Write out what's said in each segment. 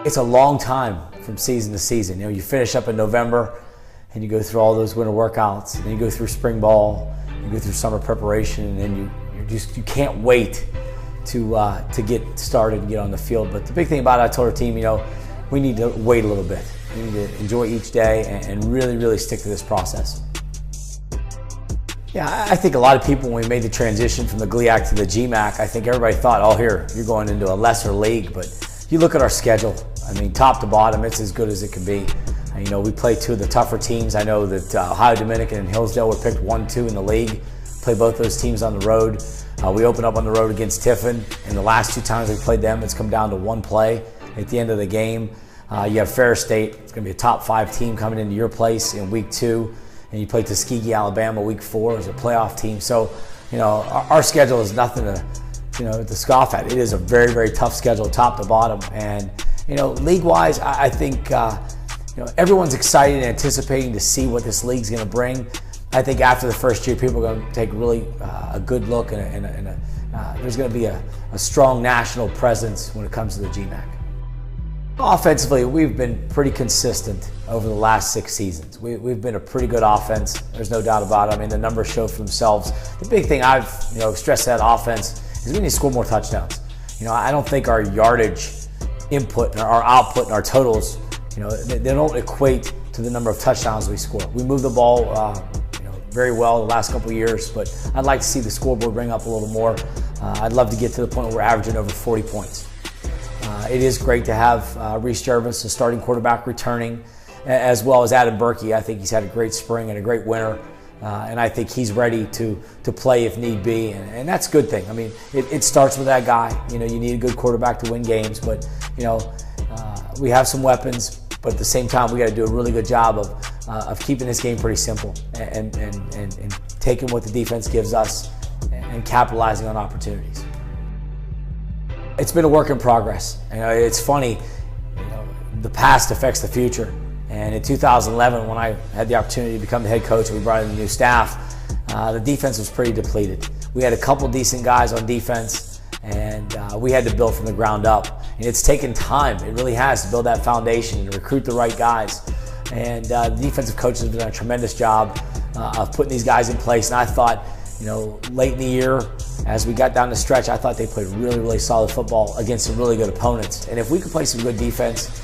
It's a long time from season to season. You know, you finish up in November and you go through all those winter workouts, and then you go through spring ball, you go through summer preparation, and then you can't wait to get started and get on the field. But the big thing about it, I told our team, you know, we need to wait a little bit. We need to enjoy each day and really, really stick to this process. Yeah, I think a lot of people, when we made the transition from the GLIAC to the GMAC, I think everybody thought, oh, here, you're going into a lesser league. But you look at our schedule, I mean, top to bottom, it's as good as it can be. You know, we play two of the tougher teams. I know that Ohio Dominican and Hillsdale were picked 1-2 in the league. Play both those teams on the road. We open up on the road against Tiffin, and the last two times we played them, it's come down to one play at the end of the game. You have Ferris State. It's going to be a top 5 team coming into your place in week 2. And you play Tuskegee, Alabama, week 4 as a playoff team. So, you know, our schedule is nothing to scoff at. It is a very, very tough schedule, top to bottom. And, you know, league-wise, I think, you know, everyone's excited and anticipating to see what this league's going to bring. I think after the first year, people are going to take really a good look, and there's going to be a strong national presence when it comes to the GMAC. Offensively, we've been pretty consistent over the last 6 seasons. We've been a pretty good offense. There's no doubt about it. I mean, the numbers show for themselves. The big thing I've stressed that offense is we need to score more touchdowns. You know, I don't think our yardage input, our output, and our totals, you know, they don't equate to the number of touchdowns we score. We move the ball, very well the last couple of years, but I'd like to see the scoreboard bring up a little more. I'd love to get to the point where we're averaging over 40 points. It is great to have Reese Jervis, the starting quarterback, returning, as well as Adam Berkey. I think he's had a great spring and a great winter, and I think he's ready to play if need be, and that's a good thing. I mean, it starts with that guy. You know, you need a good quarterback to win games, but, you know, we have some weapons, but at the same time, we got to do a really good job of keeping this game pretty simple and taking what the defense gives us and capitalizing on opportunities. It's been a work in progress. You know, it's funny, you know, the past affects the future. And in 2011, when I had the opportunity to become the head coach and we brought in the new staff, the defense was pretty depleted. We had a couple decent guys on defense, and we had to build from the ground up. And it's taken time, it really has, to build that foundation and recruit the right guys. And the defensive coaches have done a tremendous job of putting these guys in place. And I thought, you know, late in the year, as we got down the stretch, I thought they played really, really solid football against some really good opponents. And if we could play some good defense,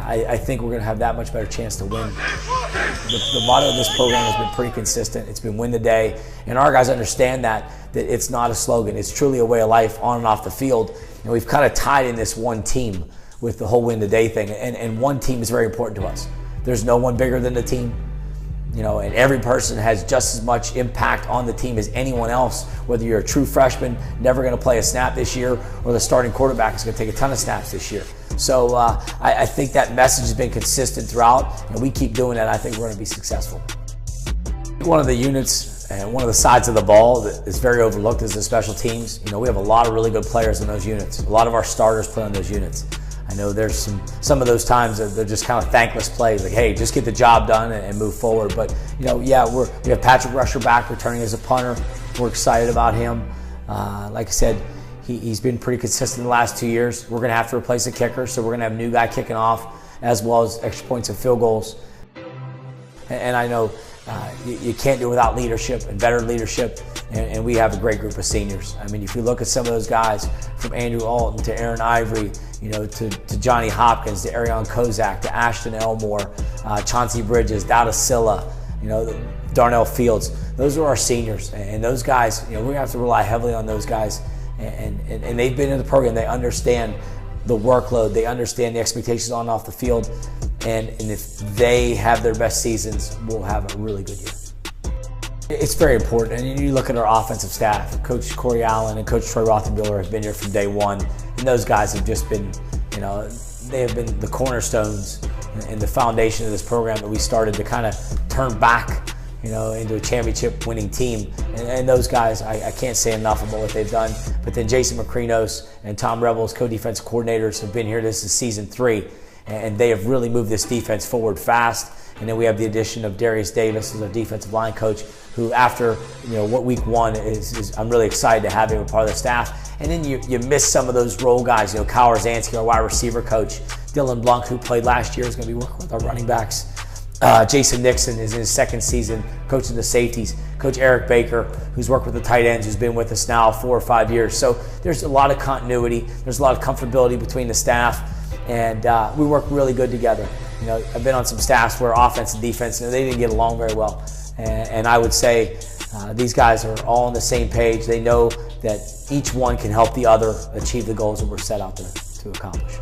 I think we're going to have that much better chance to win. The motto of this program has been pretty consistent. It's been win the day. And our guys understand that it's not a slogan. It's truly a way of life on and off the field. And we've kind of tied in this one team with the whole win the day thing. And one team is very important to us. There's no one bigger than the team. You know, and every person has just as much impact on the team as anyone else, whether you're a true freshman, never going to play a snap this year, or the starting quarterback is going to take a ton of snaps this year. So I think that message has been consistent throughout, and we keep doing that. I think we're going to be successful. One of the units and one of the sides of the ball that is very overlooked is the special teams. You know, we have a lot of really good players in those units. A lot of our starters play on those units. I know there's some of those times that they're just kind of thankless plays, like, hey, just get the job done and move forward. But, you know, yeah, we have Patrick Rusher back returning as a punter. We're excited about him. Like I said, he's been pretty consistent the last 2 years. We're going to have to replace a kicker, so we're going to have a new guy kicking off, as well as extra points and field goals. And I know you can't do it without leadership and veteran leadership, and we have a great group of seniors. I mean, if you look at some of those guys, from Andrew Alton to Aaron Ivory, you know, to Johnny Hopkins, to Arion Kozak, to Ashton Elmore, Chauncey Bridges, Dowda Silla, you know, Darnell Fields. Those are our seniors, and those guys, you know, we're going to have to rely heavily on those guys, and they've been in the program. They understand the workload. They understand the expectations on and off the field, and if they have their best seasons, we'll have a really good year. It's very important, and you look at our offensive staff. Coach Corey Allen and Coach Troy Rothenbuehler have been here from day one, and those guys have just been, you know, they have been the cornerstones and the foundation of this program that we started to kind of turn back, you know, into a championship winning team. And those guys, I can't say enough about what they've done. But then Jason Macrinos and Tom Rebels, co-defensive coordinators, have been here. This is season 3, and they have really moved this defense forward fast. And then we have the addition of Darius Davis as our defensive line coach, who after, you know, what week 1 is I'm really excited to have him a part of the staff. And then you miss some of those role guys, you know, Kyle Rosansky, our wide receiver coach, Dylan Blanc, who played last year, is going to be working with our running backs. Jason Nixon is in his second season coaching the safeties. Coach Eric Baker, who's worked with the tight ends, who's been with us now 4 or 5 years. So there's a lot of continuity. There's a lot of comfortability between the staff, and we work really good together. You know, I've been on some staffs where offense and defense, you know, they didn't get along very well. And I would say these guys are all on the same page. They know that each one can help the other achieve the goals that we're set out to accomplish.